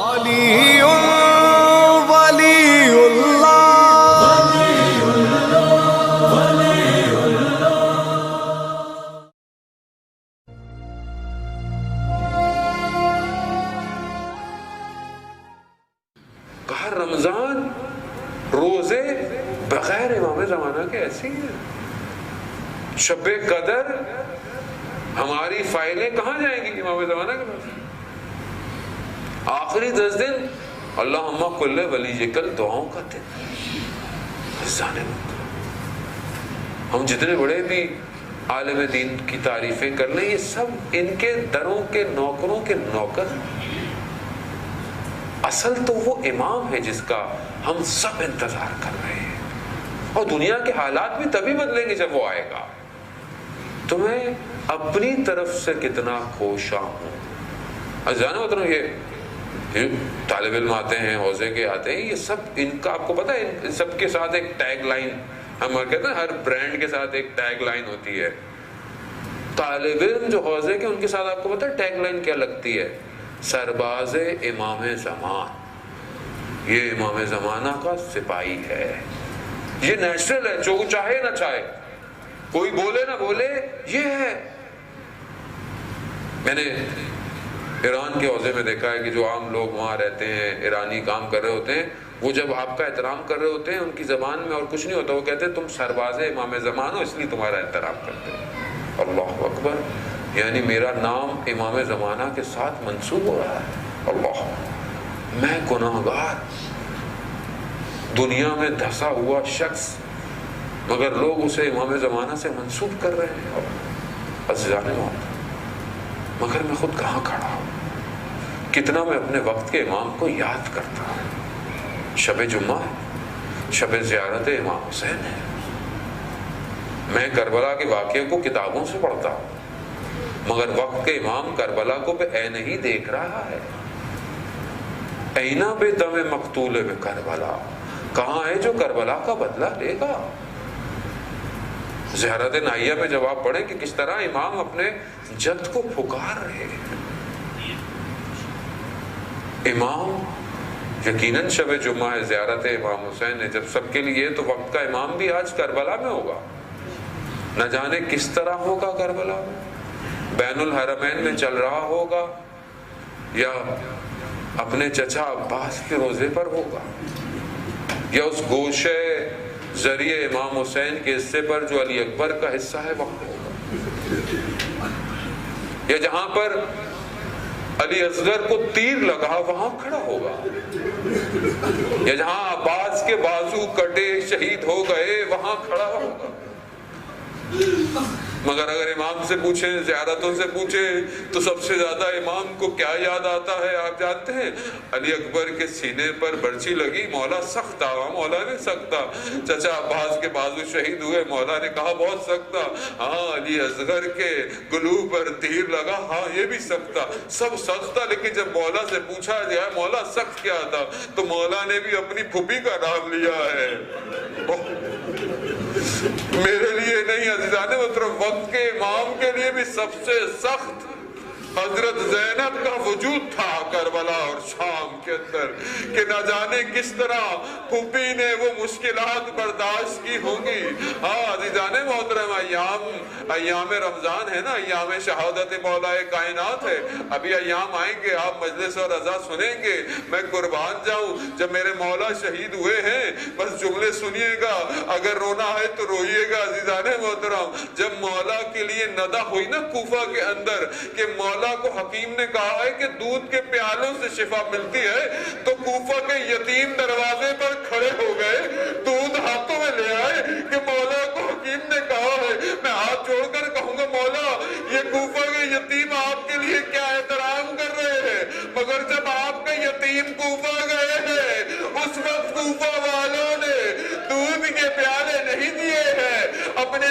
علی ولی اللہ کہا رمضان روزے بغیر امام زمانہ کے ایسی ہیں. شب قدر ہماری فائلیں کہاں جائیں گی؟ امام زمانہ کے پاس. آخری 10 دن اللہم کل ولی کل دعاؤں کا دن. ہم جتنے بڑے بھی عالم دین کی تعریفیں کر لیں، یہ سب ان کے دروں کے نوکروں کے نوکر. اصل تو وہ امام ہے جس کا ہم سب انتظار کر رہے ہیں، اور دنیا کے حالات بھی تبھی بدلیں گے جب وہ آئے گا. تو میں اپنی طرف سے کتنا کوشاں ہوں. جانا مطلب یہ طالب علم آتے ہیں، حوزے کے آتے ہیں، یہ سب ان کا آپ کو پتا ہے، ان سب کے ساتھ ایک ٹیگ لائن، ہم کہتے ہیں ہر برانڈ کے ساتھ ایک ٹیگ لائن ہوتی ہے. طالب علم جو حوزے کے، ان کے ساتھ آپ کو پتا ہے ٹیگ لائن کیا لگتی ہے؟ سرباز امام زمان. یہ امام زمانہ کا سپاہی ہے. یہ نیچرل ہے، جو چاہے نہ چاہے، کوئی بولے نہ بولے، یہ ہے. میں نے ایران کے حوزے میں دیکھا ہے کہ جو عام لوگ وہاں رہتے ہیں، ایرانی کام کر رہے ہوتے ہیں، وہ جب آپ کا احترام کر رہے ہوتے ہیں، ان کی زبان میں اور کچھ نہیں ہوتا، وہ کہتے ہیں تم سرباز امام زمان ہو، اس لیے تمہارا احترام کرتے ہیں. اللہ اکبر. یعنی میرا نام امام زمانہ کے ساتھ منسوب ہو رہا ہے. اللہ، میں گناہگار، دنیا میں دھسا ہوا شخص، مگر لوگ اسے امام زمانہ سے منسوب کر رہے ہیں. عزیزان موت، مگر میں خود کہاں کھڑا ہوں؟ کتنا میں اپنے وقت کے امام کو یاد کرتا ہوں. شب جمعہ ہے، شب زیارت امام حسین ہے. میں کربلا کے واقعے کو کتابوں سے پڑھتا ہوں، مگر وقت کے امام کربلا کو بے عین ہی دیکھ رہا ہے. اینا بے دم مقتول بے کربلا، کہاں ہے جو کربلا کا بدلہ لے گا؟ زیارت نائیہ میں جب آپ پڑھیں کہ کس طرح امام اپنے جد کو پکار رہے ہیں. امام یقیناً شب جمعہ ہے، زیارت امام حسین ہے. جب سب کے لیے تو وقت کا امام بھی آج کربلا میں ہوگا. نہ جانے کس طرح ہوگا کربلا میں، بین الحرمین میں چل رہا ہوگا یا اپنے چچا عباس کے روزے پر ہوگا، یا اس گوشے ذریعے امام حسین کے حصے پر جو علی اکبر کا حصہ ہے وہاں ہوگا، یا جہاں پر علی اصغر کو تیر لگا وہاں کھڑا ہوگا، یا جہاں عباس کے بازو کٹے شہید ہو گئے وہاں کھڑا ہوگا. مگر اگر امام سے پوچھیں، زیارتوں سے پوچھیں، تو سب سے زیادہ امام کو کیا یاد آتا ہے آپ جانتے ہیں؟ علی اکبر کے سینے پر برچی لگی، مولا سخت تھا. مولا نے سخت تھا. چچا عباس کے بازو شہید ہوئے، مولا نے کہا بہت سخت تھا. ہاں، علی اصغر کے گلو پر تیر لگا، ہاں یہ بھی سخت تھا. سب سخت تھا، لیکن جب مولا سے پوچھا گیا مولا سخت کیا تھا، تو مولا نے بھی اپنی پھوپھی کا نام لیا ہے. میرے لیے نہیں عزیزان محترم، وقت کے امام کے لیے بھی سب سے سخت حضرت زینب کا وجود تھا کربلا اور شام کے اندر، کہ نہ جانے کس طرح پھوپھی نے وہ مشکلات برداشت کی ہوں گی. ہاں عزیزان محترم، ایام رمضان ہے نا، ایام شہادت مولا کائنات ہے. ابھی ایام آئیں گے، آپ مجلس اور رضا سنیں گے. میں قربان جاؤں، جب میرے مولا شہید ہوئے ہیں بس جملے سنیے گا، اگر رونا ہے تو روئیے گا. عزیزان محترم، جب مولا کے لیے ندا ہوئی نا کوفہ کے اندر کہ مولا کو حکیم نے کہا ہے کہ دودھ کے پیالوں سے شفا ملتی ہے، تو کوفہ کے یتیم دروازے پر کھڑے ہو گئے، دودھ ہاتھوں میں لے آئے کہ مولا کو حکیم نے کہا ہے. میں ہاتھ جوڑ کر کہوں گا مولا، یہ کوفہ کے یتیم آپ کے لیے کیا احترام کر رہے ہیں، مگر جب آپ کے یتیم کوفہ گئے ہیں، اس وقت کوفہ والوں نے دودھ کے پیالے نہیں دیے ہیں، اپنے